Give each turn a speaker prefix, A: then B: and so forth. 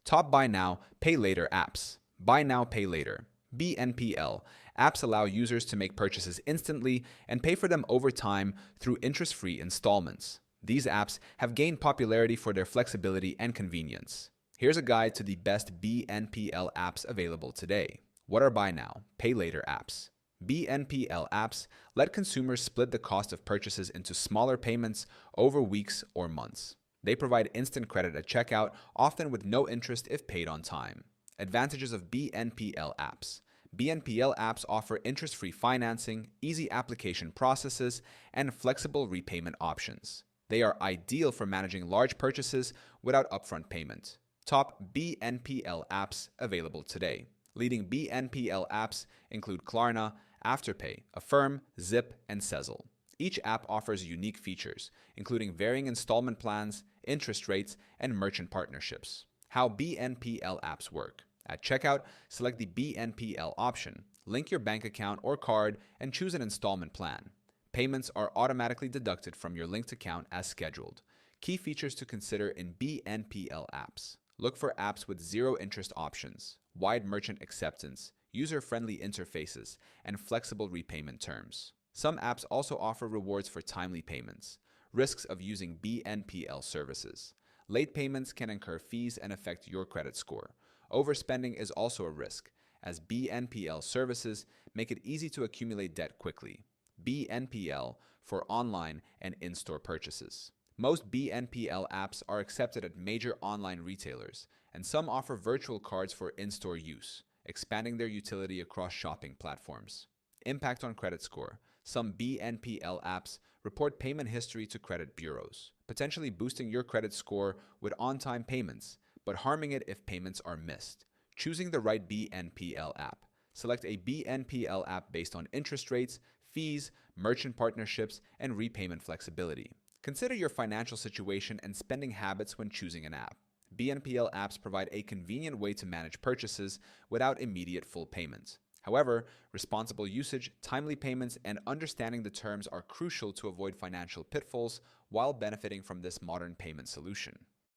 A: Top Buy Now, Pay Later apps. Buy Now, Pay Later. BNPL. Apps allow users to make purchases instantly and pay for them over time through interest-free installments. These apps have gained popularity for their flexibility and convenience. Here's a guide to the best BNPL apps available today. What are Buy Now, Pay Later apps? BNPL apps let consumers split the cost of purchases into smaller payments over weeks or months. They provide instant credit at checkout, often with no interest if paid on time. Advantages of BNPL apps. BNPL apps offer interest-free financing, easy application processes, and flexible repayment options. They are ideal for managing large purchases without upfront payment. Top BNPL apps available today. Leading BNPL apps include Klarna, Afterpay, Affirm, Zip, and Sezzle. Each app offers unique features, including varying installment plans, interest rates, and merchant partnerships. How BNPL apps work. At checkout, select the BNPL option, link your bank account or card, and choose an installment plan. Payments are automatically deducted from your linked account as scheduled. Key features to consider in BNPL apps. Look for apps with zero interest options, wide merchant acceptance, user-friendly interfaces, and flexible repayment terms. Some apps also offer rewards for timely payments. Risks of using BNPL services. Late payments can incur fees and affect your credit score. Overspending is also a risk, as BNPL services make it easy to accumulate debt quickly. BNPL for online and in-store purchases. Most BNPL apps are accepted at major online retailers, and some offer virtual cards for in-store use, expanding their utility across shopping platforms. Impact on credit score. Some BNPL apps report payment history to credit bureaus, potentially boosting your credit score with on-time payments, but harming it if payments are missed. Choosing the right BNPL app. Select a BNPL app based on interest rates, fees, merchant partnerships, and repayment flexibility. Consider your financial situation and spending habits when choosing an app. BNPL apps provide a convenient way to manage purchases without immediate full payment. However, responsible usage, timely payments, and understanding the terms are crucial to avoid financial pitfalls while benefiting from this modern payment solution.